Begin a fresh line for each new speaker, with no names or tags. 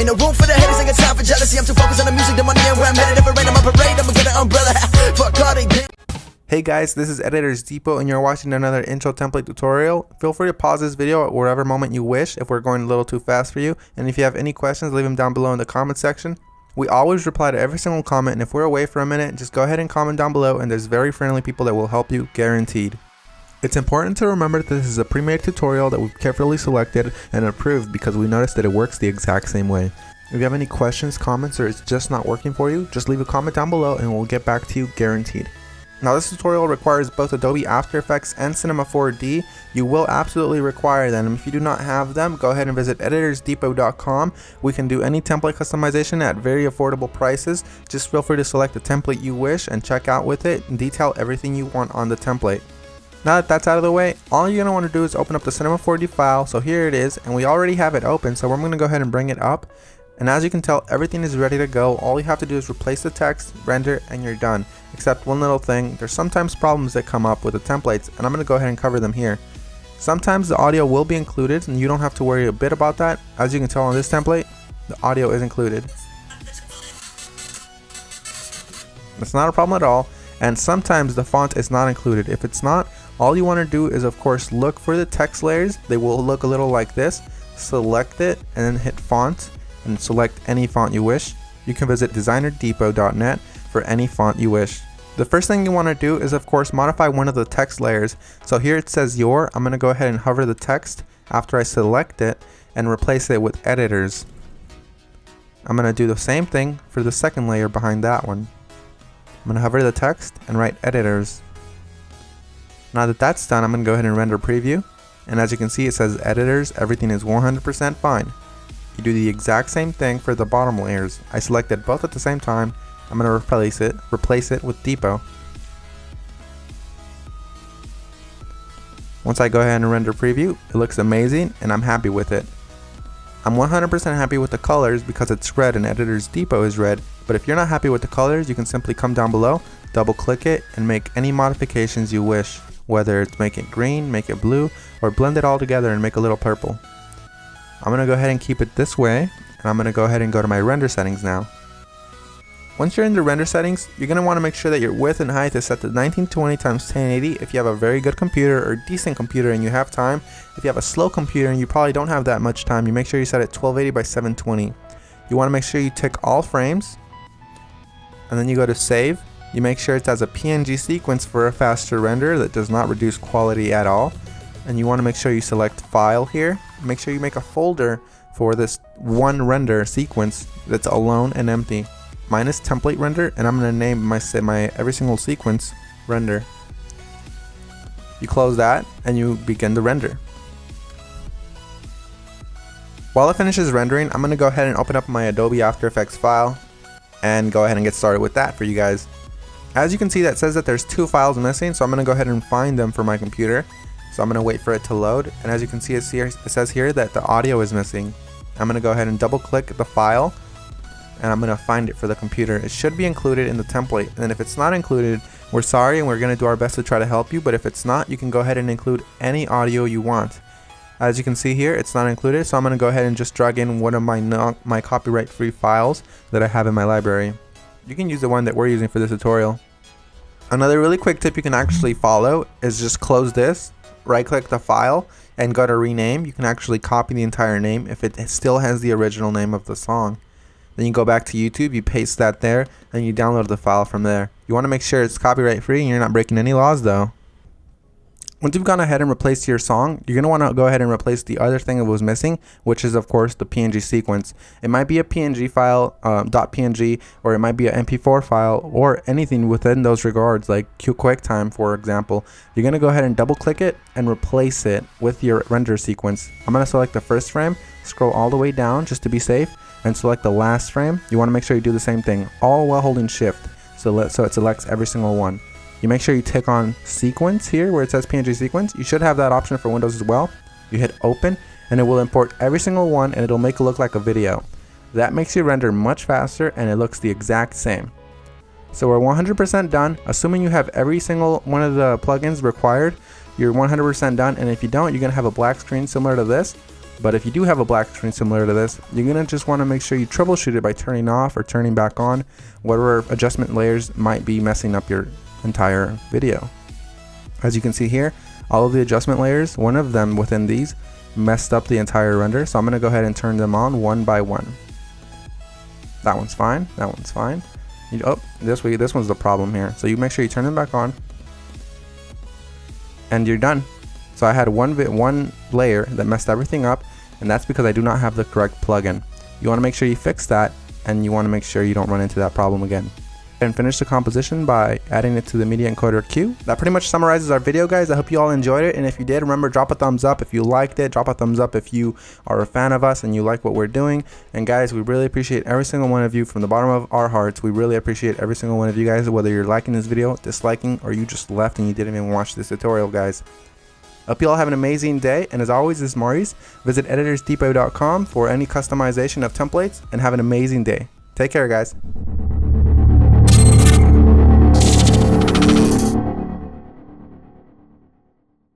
Ain't no room for the haters, ain't got time for jealousy. I'm too focused on the music, the money, and where I'm headed. If it rain, I'm a parade, I'ma get an umbrella. Fuck all they did.
Hey guys, this is Editors Depot and you're watching another intro template tutorial. Feel free to pause this video at whatever moment you wish if we're going a little too fast for you. And if you have any questions, leave them down below in the comment section. We always reply to every single comment, and if we're away for a minute, just go ahead and comment down below, and there's very friendly people that will help you, guaranteed. It's important to remember that this is a pre-made tutorial that we've carefully selected and approved because we noticed that it works the exact same way. If you have any questions, comments, or it's just not working for you, just leave a comment down below and we'll get back to you, guaranteed. Now this tutorial requires both Adobe After Effects and Cinema 4D. You will absolutely require them. If you do not have them, go ahead and visit EditorsDepot.com. We can do any template customization at very affordable prices. Just feel free to select the template you wish and check out with it and detail everything you want on the template. Now that that's out of the way, all you're going to want to do is open up the Cinema 4D file. So here it is, and we already have it open, so we're going to go ahead and bring it up. And as you can tell, everything is ready to go. All you have to do is replace the text, render, and you're done. Except one little thing, there's sometimes problems that come up with the templates, and I'm going to go ahead and cover them here. Sometimes the audio will be included, and you don't have to worry a bit about that. As you can tell on this template, the audio is included. It's not a problem at all. And sometimes the font is not included. If it's not, all you want to do is of course look for the text layers. They will look a little like this. Select it and then hit font and select any font you wish. You can visit DesignerDepot.net for any font you wish. The first thing you want to do is of course modify one of the text layers. So here it says your. I'm going to go ahead and hover the text after I select it and replace it with editors. I'm going to do the same thing for the second layer behind that one. I'm going to hover the text and write editors. Now that that's done, I'm going to go ahead and render preview. And as you can see, it says editors, everything is 100% fine. You do the exact same thing for the bottom layers. I selected both at the same time. I'm going to replace it with Depot. Once I go ahead and render preview, it looks amazing and I'm happy with it. I'm 100% happy with the colors because it's red and Editors Depot is red. But if you're not happy with the colors, you can simply come down below, double click it, and make any modifications you wish. Whether it's make it green, make it blue, or blend it all together and make a little purple. I'm going to go ahead and keep it this way, and I'm going to go ahead and go to my render settings now. Once you're in the render settings, you're going to want to make sure that your width and height is set to 1920 x 1080 if you have a very good computer or decent computer and you have time. If you have a slow computer and you probably don't have that much time, you make sure you set it 1280 by 720. You want to make sure you tick all frames, and then you go to save. You make sure it has a PNG sequence for a faster render that does not reduce quality at all. And you want to make sure you select file here. Make sure you make a folder for this one render sequence that's alone and empty. Mine is template render, and I'm going to name my every single sequence render. You close that and you begin the render. While it finishes rendering, I'm going to go ahead and open up my Adobe After Effects file and go ahead and get started with that for you guys. As you can see, that says that there's two files missing, so I'm going to go ahead and find them for my computer. So I'm going to wait for it to load, and as you can see, it says here that the audio is missing. I'm going to go ahead and double click the file, and I'm going to find it for the computer. It should be included in the template, and if it's not included, we're sorry and we're going to do our best to try to help you, but if it's not, you can go ahead and include any audio you want. As you can see here, it's not included, so I'm going to go ahead and just drag in one of my copyright-free files that I have in my library. You can use the one that we're using for this tutorial. Another really quick tip you can actually follow is just close this, right-click the file, and go to rename. You can actually copy the entire name if it still has the original name of the song. Then you go back to YouTube, you paste that there, and you download the file from there. You want to make sure it's copyright-free and you're not breaking any laws though. Once you've gone ahead and replaced your song, you're going to want to go ahead and replace the other thing that was missing, which is of course the PNG sequence. It might be a PNG file, .png, or it might be an MP4 file, or anything within those regards, like QuickTime for example. You're going to go ahead and double click it and replace it with your render sequence. I'm going to select the first frame, scroll all the way down just to be safe, and select the last frame. You want to make sure you do the same thing, all while holding shift, so it selects every single one. You make sure you tick on sequence here where it says PNG sequence. You should have that option for Windows as well. You hit open and it will import every single one and it'll make it look like a video. That makes your render much faster and it looks the exact same. So we're 100% done. Assuming you have every single one of the plugins required, you're 100% done, and if you don't, you're gonna have a black screen similar to this. But if you do have a black screen similar to this, you're gonna just want to make sure you troubleshoot it by turning off or turning back on whatever adjustment layers might be messing up your entire video. As you can see here, all of the adjustment layers, one of them within these messed up the entire render, so I'm gonna go ahead and turn them on one by one. That one's fine, that one's fine. This one's the problem here. So you make sure you turn them back on and you're done. So I had one layer that messed everything up, and that's because I do not have the correct plugin. You want to make sure you fix that, and you want to make sure you don't run into that problem again. And finish the composition by adding it to the media encoder queue. That pretty much summarizes our video, guys. I hope you all enjoyed it, and if you did, remember, drop a thumbs up if you liked it. Drop a thumbs up if you are a fan of us and you like what we're doing. And guys, we really appreciate every single one of you from the bottom of our hearts. We really appreciate every single one of you guys, whether you're liking this video, disliking, or you just left and you didn't even watch this tutorial, guys. Hope you all have an amazing day, and as always, this is Maurice. Visit EditorsDepot.com for any customization of templates, and have an amazing day. Take care, guys.